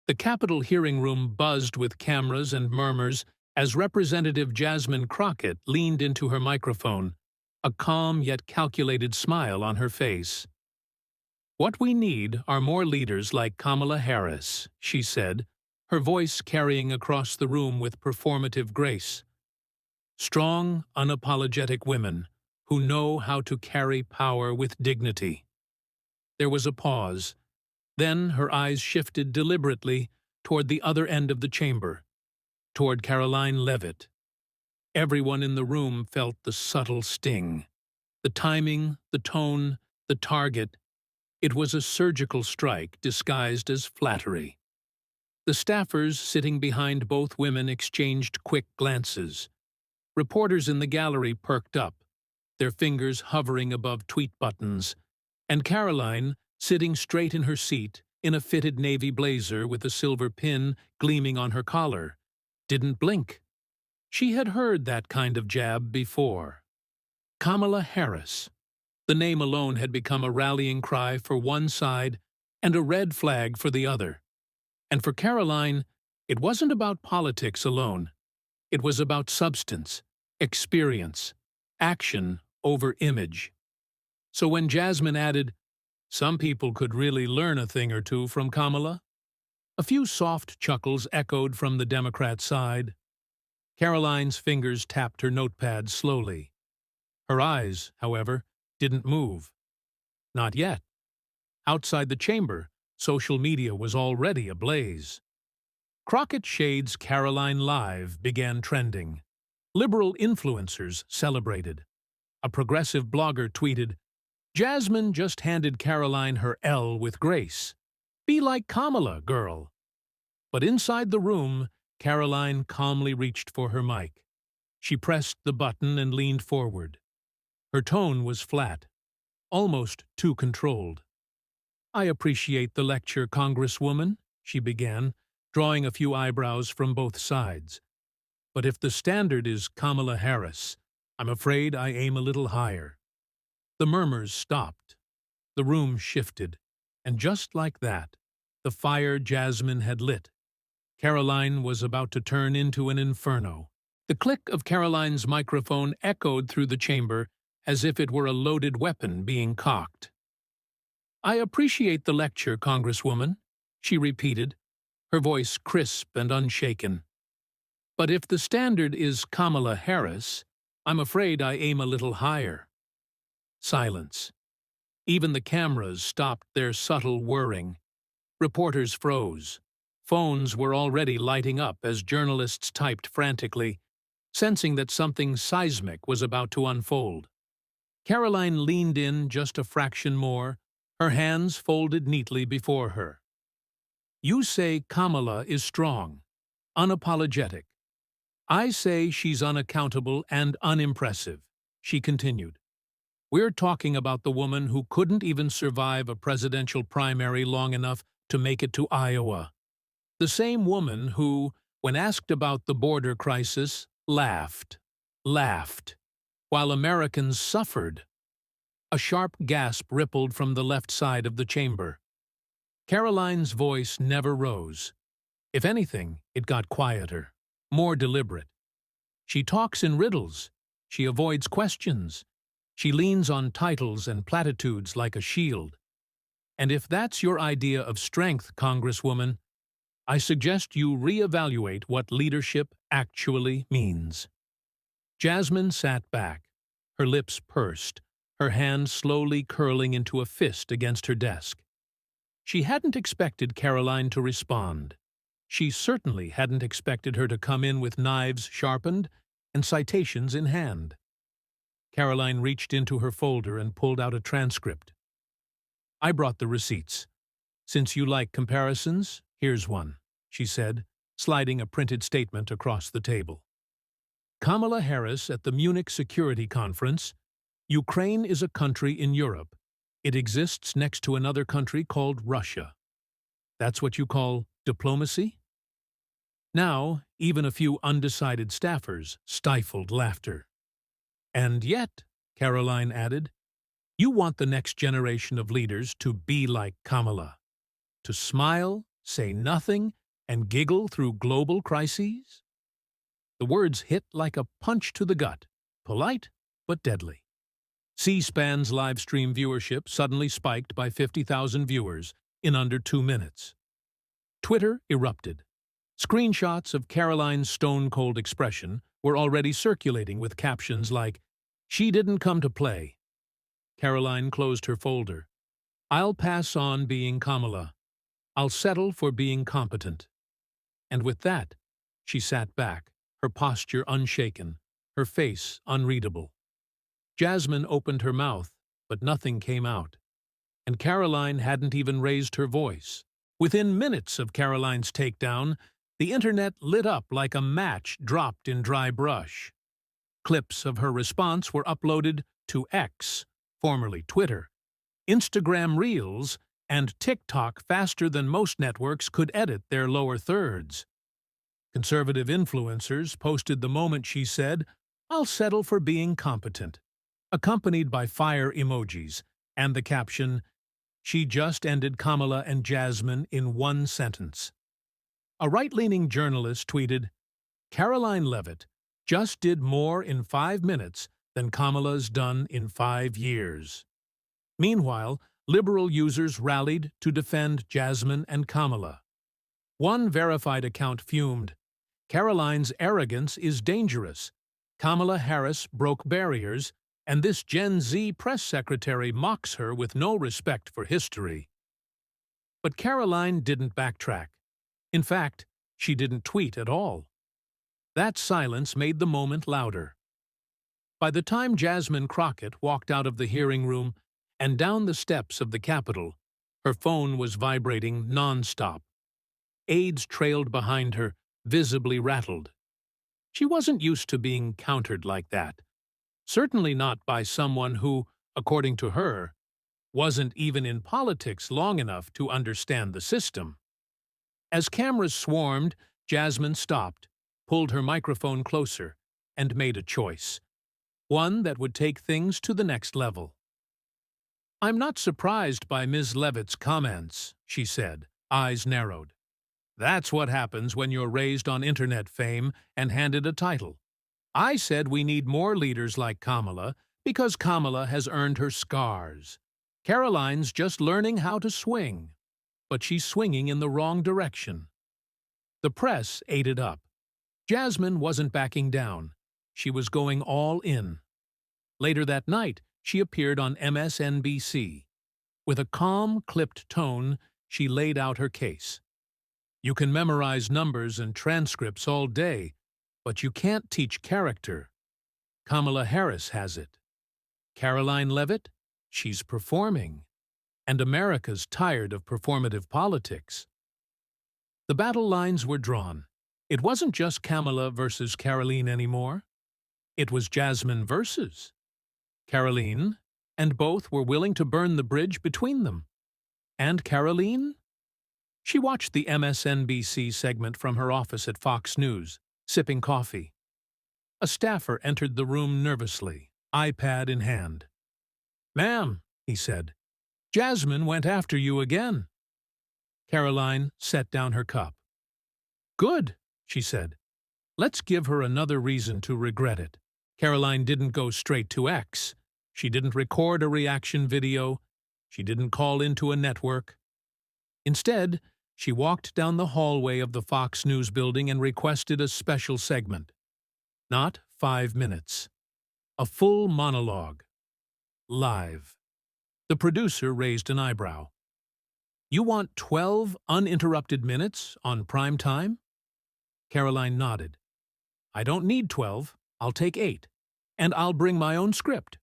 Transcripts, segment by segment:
The Capitol hearing room buzzed with cameras and murmurs as Representative Jasmine Crockett leaned into her microphone, a calm yet calculated smile on her face. "What we need are more leaders like Kamala Harris," she said, her voice carrying across the room with performative grace. "Strong, unapologetic women who know how to carry power with dignity." There was a pause. Then her eyes shifted deliberately toward the other end of the chamber, toward Karoline Leavitt. Everyone in the room felt the subtle sting. The timing, the tone, the target. It was a surgical strike disguised as flattery. The staffers sitting behind both women exchanged quick glances. Reporters in the gallery perked up, their fingers hovering above tweet buttons, and Karoline, sitting straight in her seat, in a fitted navy blazer with a silver pin gleaming on her collar, didn't blink. She had heard that kind of jab before. Kamala Harris. The name alone had become a rallying cry for one side and a red flag for the other. And for Karoline, it wasn't about politics alone. It was about substance, experience, action over image. So when Jasmine added, "Some people could really learn a thing or two from Kamala," a few soft chuckles echoed from the Democrat side. Karoline's fingers tapped her notepad slowly. Her eyes, however, didn't move. Not yet. Outside the chamber, social media was already ablaze. Crockett Shade's Karoline Live began trending. Liberal influencers celebrated. A progressive blogger tweeted, "Jasmine just handed Karoline her L with grace. Be like Kamala, girl." But inside the room, Karoline calmly reached for her mic. She pressed the button and leaned forward. Her tone was flat, almost too controlled. "I appreciate the lecture, Congresswoman," she began, drawing a few eyebrows from both sides. "But if the standard is Kamala Harris, I'm afraid I aim a little higher." The murmurs stopped. The room shifted, and just like that, the fire Jasmine had lit, Karoline was about to turn into an inferno. The click of Karoline's microphone echoed through the chamber as if it were a loaded weapon being cocked. "I appreciate the lecture, Congresswoman," she repeated, her voice crisp and unshaken. "But if the standard is Kamala Harris, I'm afraid I aim a little higher." Silence. Even the cameras stopped their subtle whirring. Reporters froze. Phones were already lighting up as journalists typed frantically, sensing that something seismic was about to unfold. Karoline leaned in just a fraction more, her hands folded neatly before her. "You say Kamala is strong, unapologetic. I say she's unaccountable and unimpressive," she continued. "We're talking about the woman who couldn't even survive a presidential primary long enough to make it to Iowa. The same woman who, when asked about the border crisis, laughed, while Americans suffered." A sharp gasp rippled from the left side of the chamber. Karoline's voice never rose. If anything, it got quieter, more deliberate. She talks in riddles. She avoids questions. She leans on titles and platitudes like a shield. And if that's your idea of strength, Congresswoman, I suggest you reevaluate what leadership actually means. Jasmine sat back, her lips pursed, her hand slowly curling into a fist against her desk. She hadn't expected Karoline to respond. She certainly hadn't expected her to come in with knives sharpened and citations in hand. Karoline reached into her folder and pulled out a transcript. "I brought the receipts. Since you like comparisons, here's one," she said, sliding a printed statement across the table. "Kamala Harris at the Munich Security Conference. Ukraine is a country in Europe. It exists next to another country called Russia. That's what you call diplomacy?" Now, even a few undecided staffers stifled laughter. "And yet," Karoline added, "you want the next generation of leaders to be like Kamala, to smile, say nothing, and giggle through global crises? The words hit like a punch to the gut, polite but deadly. C-SPAN's live stream viewership suddenly spiked by 50,000 viewers in under 2 minutes. Twitter erupted. Screenshots of Karoline's stone-cold expression were already circulating with captions like, "She didn't come to play." Karoline closed her folder. "I'll pass on being Kamala. I'll settle for being competent." And with that, she sat back, her posture unshaken, her face unreadable. Jasmine opened her mouth, but nothing came out. And Karoline hadn't even raised her voice. Within minutes of Karoline's takedown, the internet lit up like a match dropped in dry brush. Clips of her response were uploaded to X, formerly Twitter, Instagram Reels, and TikTok faster than most networks could edit their lower thirds. Conservative influencers posted the moment she said, "I'll settle for being competent," accompanied by fire emojis, and the caption, "She just ended Kamala and Jasmine in one sentence." A right-leaning journalist tweeted, "Karoline Leavitt just did more in 5 minutes than Kamala's done in 5 years." Meanwhile, liberal users rallied to defend Jasmine and Kamala. One verified account fumed, "Karoline's arrogance is dangerous. Kamala Harris broke barriers, and this Gen Z press secretary mocks her with no respect for history." But Karoline didn't backtrack. In fact, she didn't tweet at all. That silence made the moment louder. By the time Jasmine Crockett walked out of the hearing room and down the steps of the Capitol, her phone was vibrating nonstop. Aides trailed behind her, visibly rattled. She wasn't used to being countered like that. Certainly not by someone who, according to her, wasn't even in politics long enough to understand the system. As cameras swarmed, Jasmine stopped, pulled her microphone closer, and made a choice. One that would take things to the next level. "I'm not surprised by Ms. Leavitt's comments," she said, eyes narrowed. "That's what happens when you're raised on internet fame and handed a title. I said we need more leaders like Kamala because Kamala has earned her scars. Karoline's just learning how to swing, but she's swinging in the wrong direction." The press ate it up. Jasmine wasn't backing down. She was going all in. Later that night, she appeared on MSNBC. With a calm, clipped tone, she laid out her case. "You can memorize numbers and transcripts all day, but you can't teach character. Kamala Harris has it. Karoline Leavitt, she's performing. And America's tired of performative politics." The battle lines were drawn. It wasn't just Kamala versus Karoline anymore. It was Jasmine versus Karoline, and both were willing to burn the bridge between them. And Karoline? She watched the MSNBC segment from her office at Fox News, sipping coffee. A staffer entered the room nervously, iPad in hand. "Ma'am," he said, "Jasmine went after you again." Karoline set down her cup. "Good," she said. "Let's give her another reason to regret it." Karoline didn't go straight to X. She didn't record a reaction video. She didn't call into a network. Instead, she walked down the hallway of the Fox News building and requested a special segment. Not 5 minutes. A full monologue. Live. The producer raised an eyebrow. "You want 12 uninterrupted minutes on prime time?" Karoline nodded. "I don't need 12. I'll take 8. And I'll bring my own script."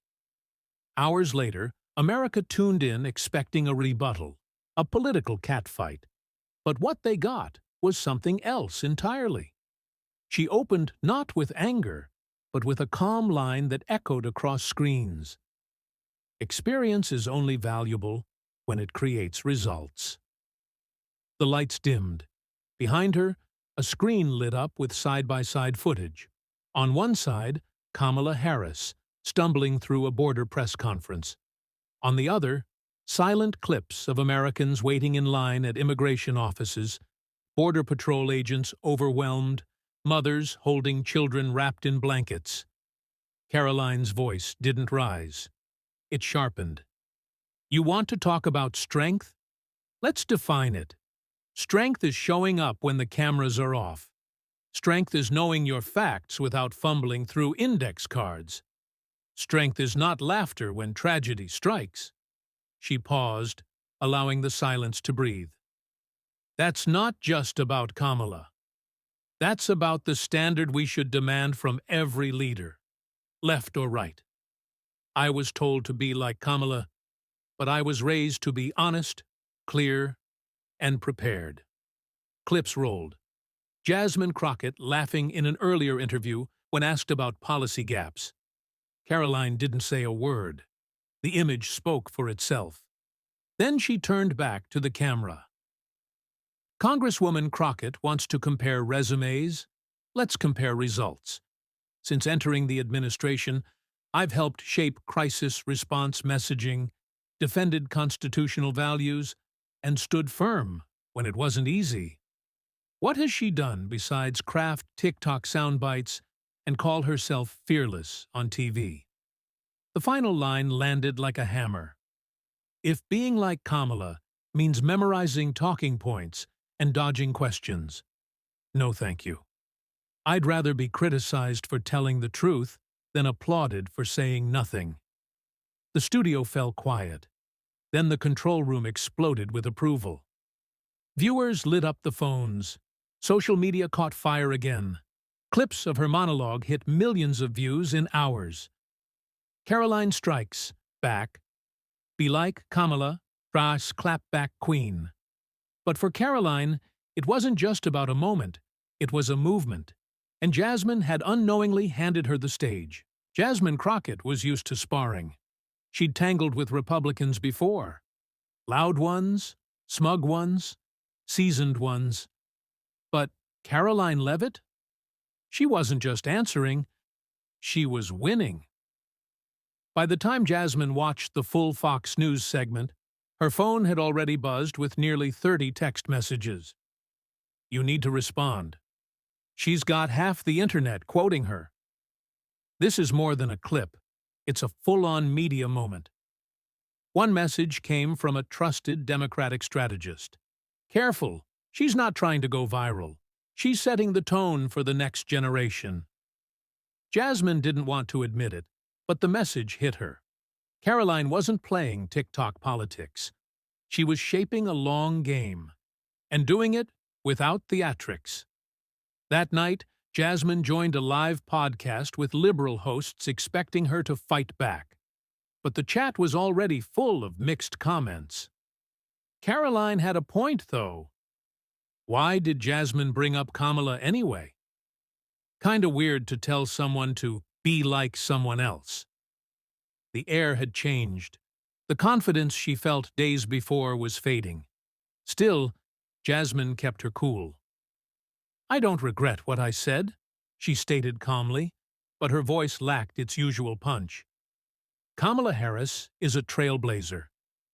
Hours later, America tuned in expecting a rebuttal, a political catfight. But what they got was something else entirely. She opened not with anger, but with a calm line that echoed across screens. Experience is only valuable when it creates results. The lights dimmed. Behind her, a screen lit up with side-by-side footage. On one side, Kamala Harris, stumbling through a border press conference. On the other, Silent clips of Americans waiting in line at immigration offices, Border Patrol agents overwhelmed, mothers holding children wrapped in blankets. Karoline's voice didn't rise. It sharpened. You want to talk about strength? Let's define it. Strength is showing up when the cameras are off. Strength is knowing your facts without fumbling through index cards. Strength is not laughter when tragedy strikes. She paused, allowing the silence to breathe. That's not just about Kamala. That's about the standard we should demand from every leader, left or right. I was told to be like Kamala, but I was raised to be honest, clear, and prepared. Clips rolled. Jasmine Crockett laughing in an earlier interview when asked about policy gaps. Karoline didn't say a word. The image spoke for itself. Then she turned back to the camera. Congresswoman Crockett wants to compare resumes. Let's compare results. Since entering the administration, I've helped shape crisis response messaging, defended constitutional values, and stood firm when it wasn't easy. What has she done besides craft TikTok soundbites and call herself fearless on TV? The final line landed like a hammer. If being like Kamala means memorizing talking points and dodging questions, no thank you. I'd rather be criticized for telling the truth than applauded for saying nothing. The studio fell quiet. Then the control room exploded with approval. Viewers lit up the phones. Social media caught fire again. Clips of her monologue hit millions of views in hours. Karoline strikes back. Be like Kamala, Clapback queen. But for Karoline, it wasn't just about a moment. It was a movement. And Jasmine had unknowingly handed her the stage. Jasmine Crockett was used to sparring. She'd tangled with Republicans before. Loud ones, smug ones, seasoned ones. But Karoline Leavitt? She wasn't just answering, she was winning. By the time Jasmine watched the full Fox News segment, her phone had already buzzed with nearly 30 text messages. You need to respond. She's got half the internet quoting her. This is more than a clip. It's a full-on media moment. One message came from a trusted Democratic strategist. Careful, she's not trying to go viral. She's setting the tone for the next generation. Jasmine didn't want to admit it, but the message hit her. Karoline wasn't playing TikTok politics. She was shaping a long game, and doing it without theatrics. That night, Jasmine joined a live podcast with liberal hosts expecting her to fight back. But the chat was already full of mixed comments. Karoline had a point, though. Why did Jasmine bring up Kamala anyway? Kinda weird to tell someone to be like someone else. The air had changed. The confidence she felt days before was fading. Still, Jasmine kept her cool. I don't regret what I said, she stated calmly, but her voice lacked its usual punch. Kamala Harris is a trailblazer,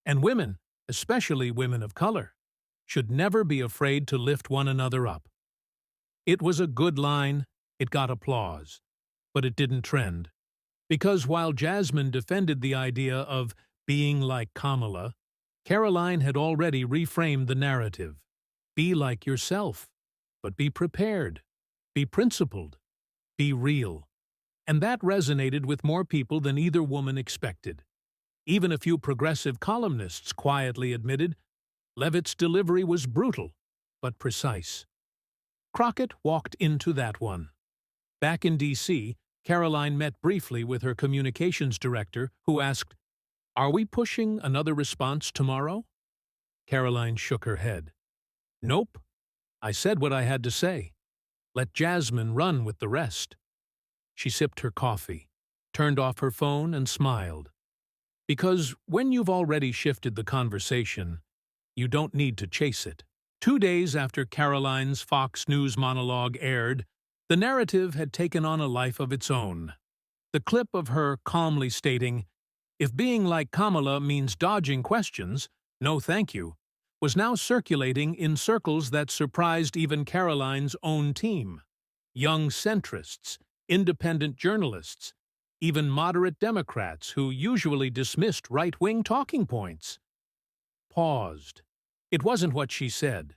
and women, especially women of color, should never be afraid to lift one another up. It was a good line, it got applause, but it didn't trend. Because while Jasmine defended the idea of being like Kamala, Karoline had already reframed the narrative. Be like yourself, but be prepared, be principled, be real. And that resonated with more people than either woman expected. Even a few progressive columnists quietly admitted Leavitt's delivery was brutal, but precise. Crockett walked into that one. Back in D.C., Karoline met briefly with her communications director, who asked, "Are we pushing another response tomorrow?" Karoline shook her head. "Nope. I said what I had to say. Let Jasmine run with the rest." She sipped her coffee, turned off her phone, and smiled. Because when you've already shifted the conversation, you don't need to chase it. 2 days after Karoline's Fox News monologue aired, the narrative had taken on a life of its own. The clip of her calmly stating, If being like Kamala means dodging questions, no thank you, was now circulating in circles that surprised even Karoline's own team. Young centrists, independent journalists, even moderate Democrats who usually dismissed right-wing talking points. Paused. It wasn't what she said.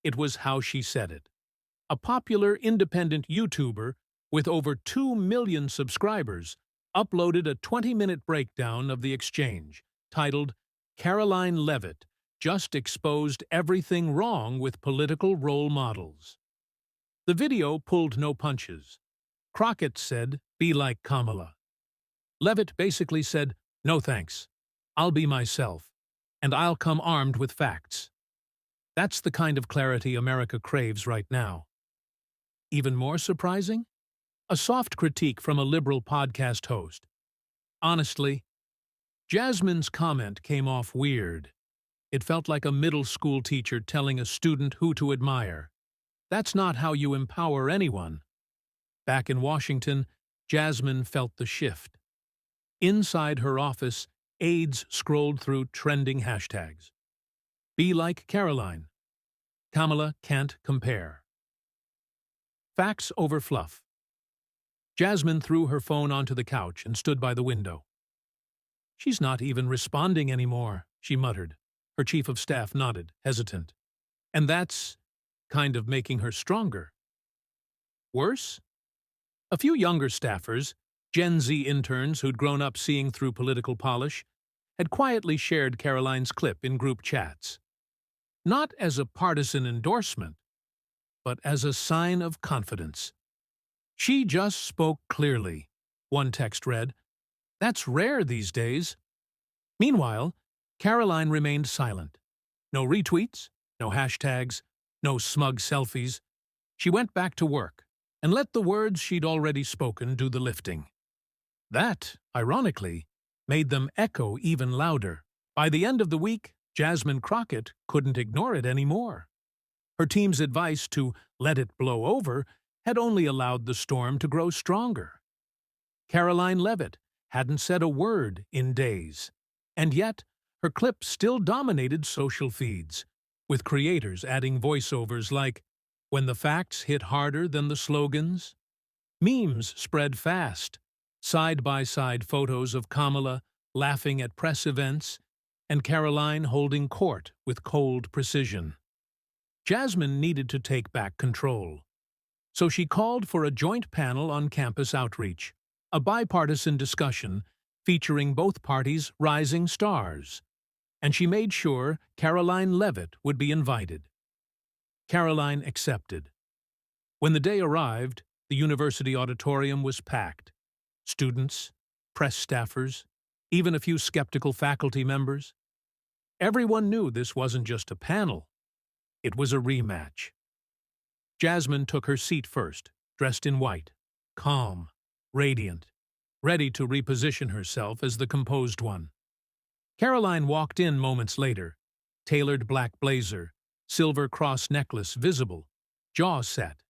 It was how she said it. A popular independent YouTuber with over 2 million subscribers uploaded a 20-minute breakdown of the exchange, titled Karoline Leavitt just exposed everything wrong with political role models. The video pulled no punches. Crockett said, "Be like Kamala." Leavitt basically said, "No thanks. I'll be myself, and I'll come armed with facts." That's the kind of clarity America craves right now. Even more surprising? A soft critique from a liberal podcast host. Honestly, Jasmine's comment came off weird. It felt like a middle school teacher telling a student who to admire. That's not how you empower anyone. Back in Washington, Jasmine felt the shift. Inside her office, aides scrolled through trending hashtags. Be like Karoline. Kamala can't compare. Facts over fluff. Jasmine threw her phone onto the couch and stood by the window. "She's not even responding anymore," she muttered. Her chief of staff nodded, hesitant. "And that's kind of making her stronger." Worse? A few younger staffers, Gen Z interns who'd grown up seeing through political polish, had quietly shared Karoline's clip in group chats. Not as a partisan endorsement, but as a sign of confidence. "She just spoke clearly," one text read. "That's rare these days." Meanwhile, Karoline remained silent. No retweets, no hashtags, no smug selfies. She went back to work and let the words she'd already spoken do the lifting. That, ironically, made them echo even louder. By the end of the week, Jasmine Crockett couldn't ignore it anymore. Her team's advice to let it blow over had only allowed the storm to grow stronger. Karoline Leavitt hadn't said a word in days, and yet her clip still dominated social feeds, with creators adding voiceovers like, "When the facts hit harder than the slogans." Memes spread fast, side-by-side photos of Kamala laughing at press events and Karoline holding court with cold precision. Jasmine needed to take back control, so she called for a joint panel on campus outreach, a bipartisan discussion featuring both parties' rising stars, and she made sure Karoline Leavitt would be invited. Karoline accepted. When the day arrived, the university auditorium was packed. Students, press staffers, even a few skeptical faculty members. Everyone knew this wasn't just a panel. It was a rematch. Jasmine took her seat first, dressed in white, calm, radiant, ready to reposition herself as the composed one. Karoline walked in moments later, tailored black blazer, silver cross necklace visible, jaw set.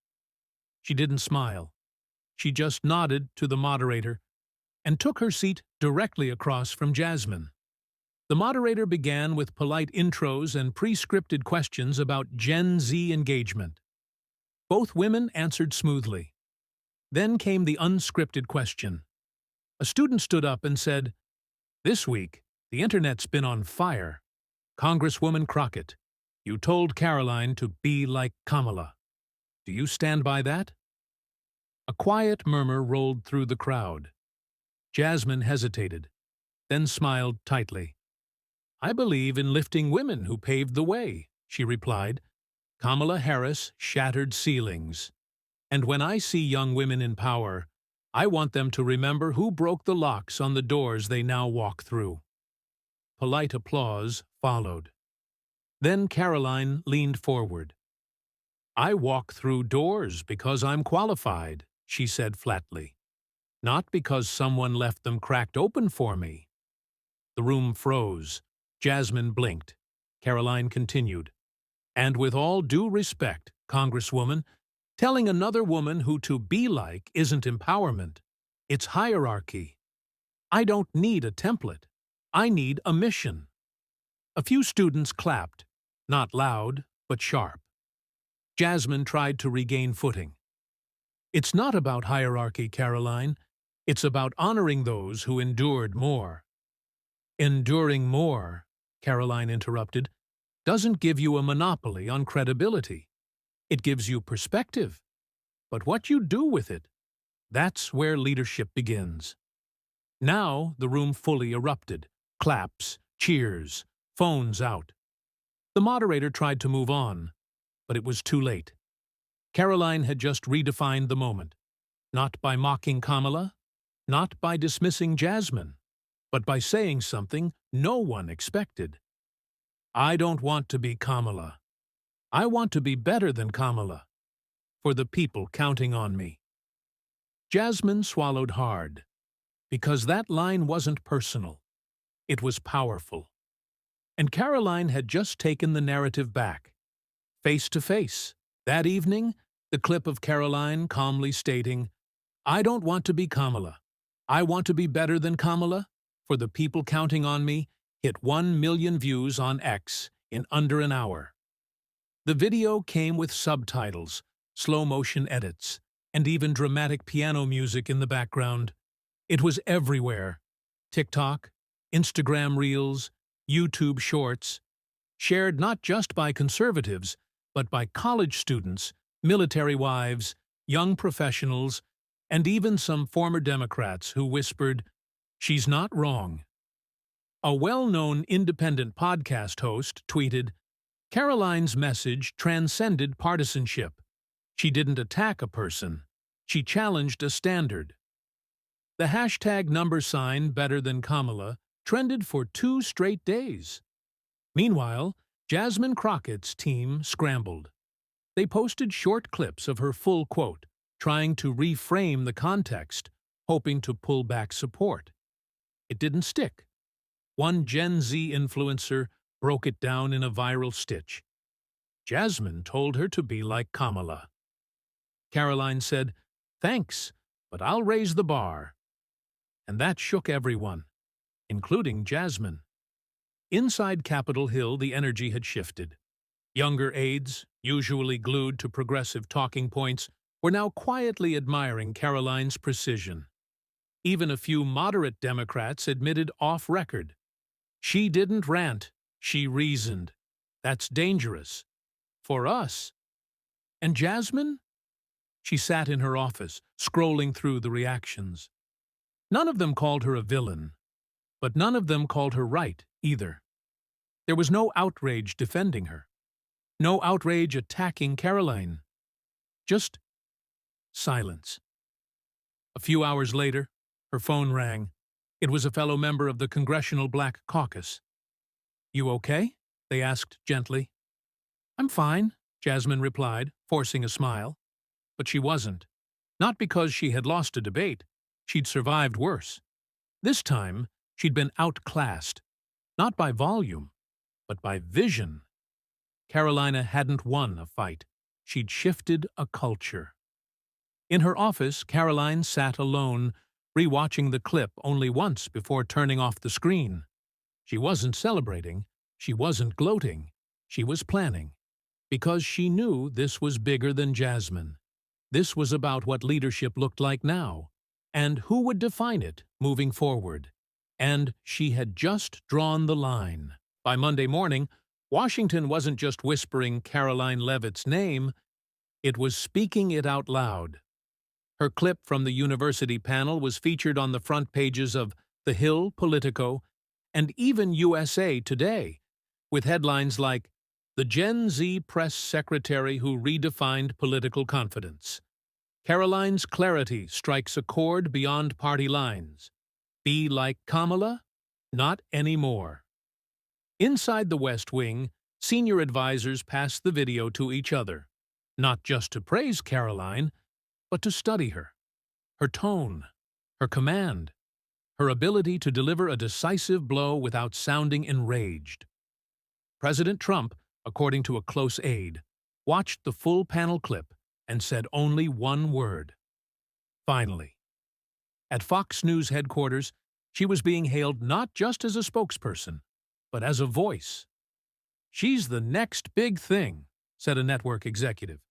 She didn't smile. She just nodded to the moderator and took her seat directly across from Jasmine. The moderator began with polite intros and pre-scripted questions about Gen Z engagement. Both women answered smoothly. Then came the unscripted question. A student stood up and said, "This week, the internet's been on fire. Congresswoman Crockett, you told Karoline to be like Kamala. Do you stand by that?" A quiet murmur rolled through the crowd. Jasmine hesitated, then smiled tightly. "I believe in lifting women who paved the way," she replied. "Kamala Harris shattered ceilings. And when I see young women in power, I want them to remember who broke the locks on the doors they now walk through." Polite applause followed. Then Karoline leaned forward. "I walk through doors because I'm qualified," she said flatly. "Not because someone left them cracked open for me." The room froze. Jasmine blinked. Karoline continued. "And with all due respect, Congresswoman, telling another woman who to be like isn't empowerment. It's hierarchy." I don't need a template. I need a mission. A few students clapped, not loud, but sharp. Jasmine tried to regain footing. It's not about hierarchy, Karoline. It's about honoring those who endured more. Enduring more, Karoline interrupted, doesn't give you a monopoly on credibility. It gives you perspective. But what you do with it, that's where leadership begins. Now the room fully erupted. Claps, cheers, phones out. The moderator tried to move on, but it was too late. Karoline had just redefined the moment, not by mocking Kamala, not by dismissing Jasmine, but by saying something no one expected. I don't want to be Kamala. I want to be better than Kamala, for the people counting on me. Jasmine swallowed hard, because that line wasn't personal. It was powerful. And Karoline had just taken the narrative back. Face to face, that evening, the clip of Karoline calmly stating, I don't want to be Kamala. I want to be better than Kamala, for the people counting on me, hit 1 million views on X in under an hour. The video came with subtitles, slow-motion edits, and even dramatic piano music in the background. It was everywhere. TikTok, Instagram Reels, YouTube Shorts, shared not just by conservatives, but by college students, military wives, young professionals, and even some former Democrats who whispered, "She's not wrong." A well-known independent podcast host tweeted, Karoline's message transcended partisanship. She didn't attack a person. She challenged a standard. The hashtag #BetterThanKamala trended for 2 straight days. Meanwhile, Jasmine Crockett's team scrambled. They posted short clips of her full quote, trying to reframe the context, hoping to pull back support. It didn't stick. One Gen Z influencer broke it down in a viral stitch. Jasmine told her to be like Kamala. Karoline said, "Thanks, but I'll raise the bar." And that shook everyone, including Jasmine. Inside Capitol Hill, the energy had shifted. Younger aides, usually glued to progressive talking points, were now quietly admiring Karoline's precision. Even a few moderate Democrats admitted off-record. She didn't rant, she reasoned. That's dangerous. For us. And Jasmine? She sat in her office, scrolling through the reactions. None of them called her a villain, but none of them called her right either. There was no outrage defending her. No outrage attacking Karoline. Just silence. A few hours later, her phone rang. It was a fellow member of the Congressional Black Caucus. "You okay?" they asked gently. "I'm fine," Jasmine replied, forcing a smile. But she wasn't. Not because she had lost a debate. She'd survived worse. This time, she'd been outclassed. Not by volume, but by vision. Karoline hadn't won a fight. She'd shifted a culture. In her office, Karoline sat alone, rewatching the clip only once before turning off the screen. She wasn't celebrating. She wasn't gloating. She was planning. Because she knew this was bigger than Jasmine. This was about what leadership looked like now, and who would define it moving forward. And she had just drawn the line. By Monday morning, Washington wasn't just whispering Karoline Leavitt's name, it was speaking it out loud. Her clip from the university panel was featured on the front pages of The Hill, Politico, and even USA Today, with headlines like, "The Gen Z Press Secretary Who Redefined Political Confidence." Karoline's clarity strikes a chord beyond party lines. Be like Kamala? Not anymore. Inside the West Wing, senior advisors passed the video to each other, not just to praise Karoline, but to study her. Her tone, her command, her ability to deliver a decisive blow without sounding enraged. President Trump, according to a close aide, watched the full panel clip and said only one word. Finally. At Fox News headquarters, She was being hailed not just as a spokesperson, but as a voice. "She's the next big thing," said a network executive.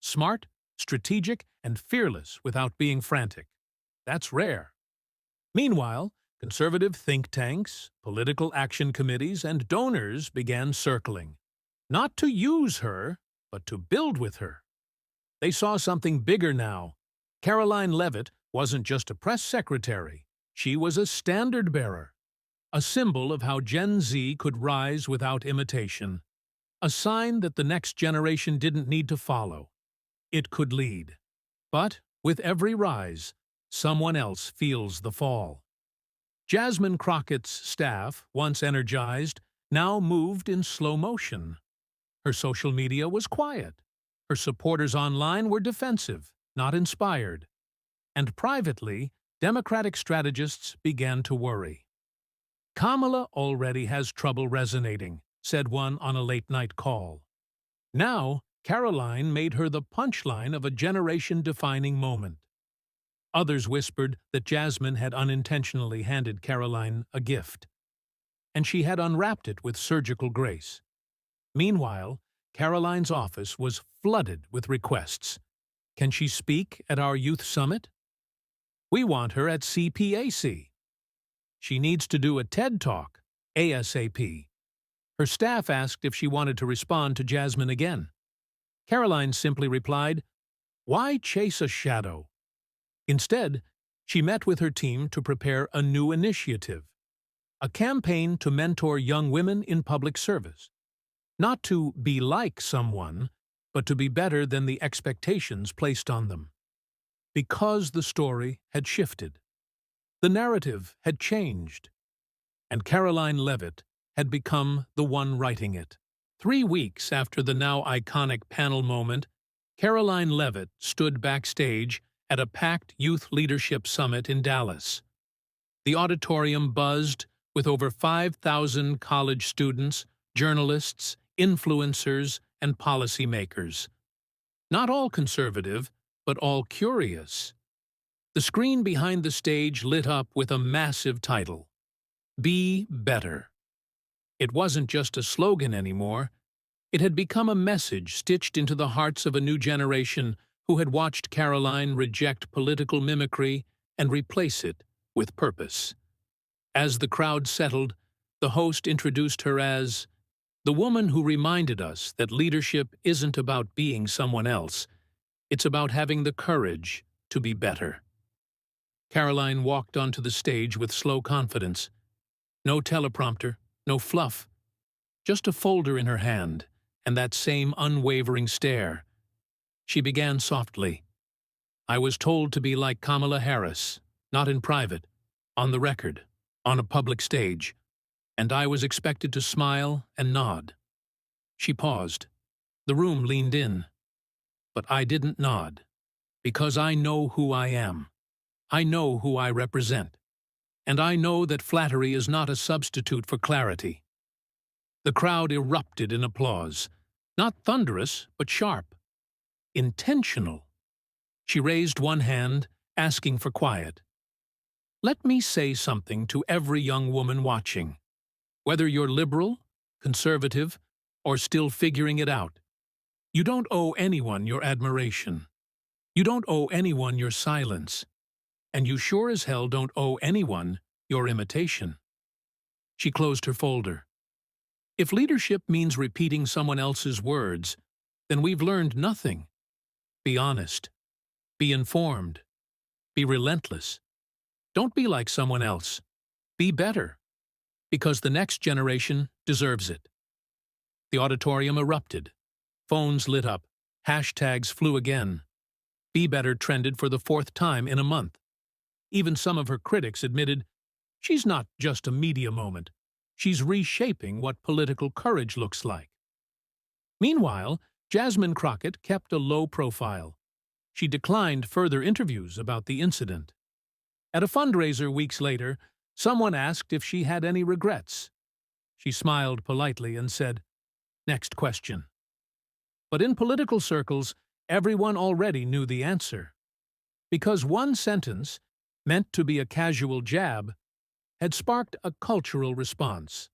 "Smart, strategic, and fearless without being frantic. That's rare." Meanwhile, conservative think tanks, political action committees, and donors began circling, not to use her, but to build with her. They saw something bigger now. Karoline Leavitt wasn't just a press secretary. She was a standard-bearer, a symbol of how Gen Z could rise without imitation, a sign that the next generation didn't need to follow. It could lead. But with every rise, someone else feels the fall. Jasmine Crockett's staff, once energized, now moved in slow motion. Her social media was quiet. Her supporters online were defensive, not inspired. And privately, Democratic strategists began to worry. "Kamala already has trouble resonating," said one on a late-night call. Now, Karoline made her the punchline of a generation-defining moment. Others whispered that Jasmine had unintentionally handed Karoline a gift, and she had unwrapped it with surgical grace. Meanwhile, Karoline's office was flooded with requests. "Can she speak at our youth summit?" "We want her at CPAC." "She needs to do a TED Talk, ASAP." Her staff asked if she wanted to respond to Jasmine again. Karoline simply replied, "Why chase a shadow?" Instead, she met with her team to prepare a new initiative, a campaign to mentor young women in public service. Not to be like someone, but to be better than the expectations placed on them. Because the story had shifted. The narrative had changed. And Karoline Leavitt had become the one writing it. 3 weeks after the now iconic panel moment, Karoline Leavitt stood backstage at a packed youth leadership summit in Dallas. The auditorium buzzed with over 5,000 college students, journalists, influencers, and policymakers. Not all conservative, but all curious. The screen behind the stage lit up with a massive title: "Be Better." It wasn't just a slogan anymore. It had become a message stitched into the hearts of a new generation who had watched Karoline reject political mimicry and replace it with purpose. As the crowd settled, the host introduced her as the woman who reminded us that leadership isn't about being someone else. It's about having the courage to be better. Karoline walked onto the stage with slow confidence. No teleprompter, no fluff. Just a folder in her hand, and that same unwavering stare. She began softly. "I was told to be like Kamala Harris, not in private, on the record, on a public stage, and I was expected to smile and nod." She paused. The room leaned in. But I didn't nod, because I know who I am. I know who I represent. And I know that flattery is not a substitute for clarity. The crowd erupted in applause, not thunderous, but sharp. Intentional. She raised one hand, asking for quiet. "Let me say something to every young woman watching. Whether you're liberal, conservative, or still figuring it out, you don't owe anyone your admiration. You don't owe anyone your silence. And you sure as hell don't owe anyone your imitation." She closed her folder. If leadership means repeating someone else's words, then we've learned nothing. Be honest. Be informed. Be relentless. Don't be like someone else. Be better. Because the next generation deserves it. The auditorium erupted. Phones lit up. Hashtags flew again. Be Better trended for the 4th time in a month. Even some of her critics admitted, she's not just a media moment. She's reshaping what political courage looks like. Meanwhile, Jasmine Crockett kept a low profile. She declined further interviews about the incident. At a fundraiser weeks later, someone asked if she had any regrets. She smiled politely and said, "Next question." But in political circles, everyone already knew the answer. Because one sentence, meant to be a casual jab, had sparked a cultural response.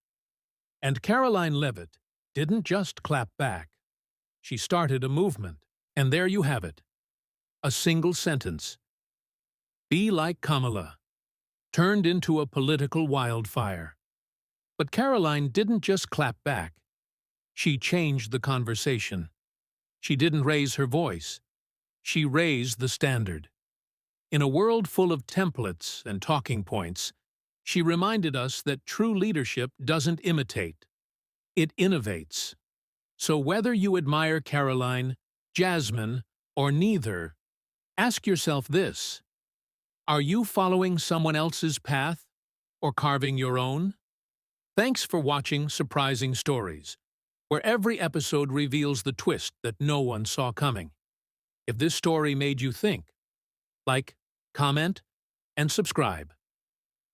And Karoline Leavitt didn't just clap back. She started a movement. And there you have it. A single sentence. Be like Kamala. Turned into a political wildfire. But Karoline didn't just clap back. She changed the conversation. She didn't raise her voice. She raised the standard. In a world full of templates and talking points, she reminded us that true leadership doesn't imitate. It innovates. So whether you admire Karoline, Jasmine, or neither, ask yourself this. Are you following someone else's path or carving your own? Thanks for watching Surprising Stories, where every episode reveals the twist that no one saw coming. If this story made you think, like, comment, and subscribe.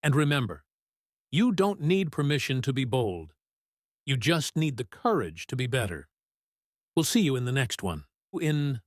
And remember, you don't need permission to be bold. You just need the courage to be better. We'll see you in the next one. In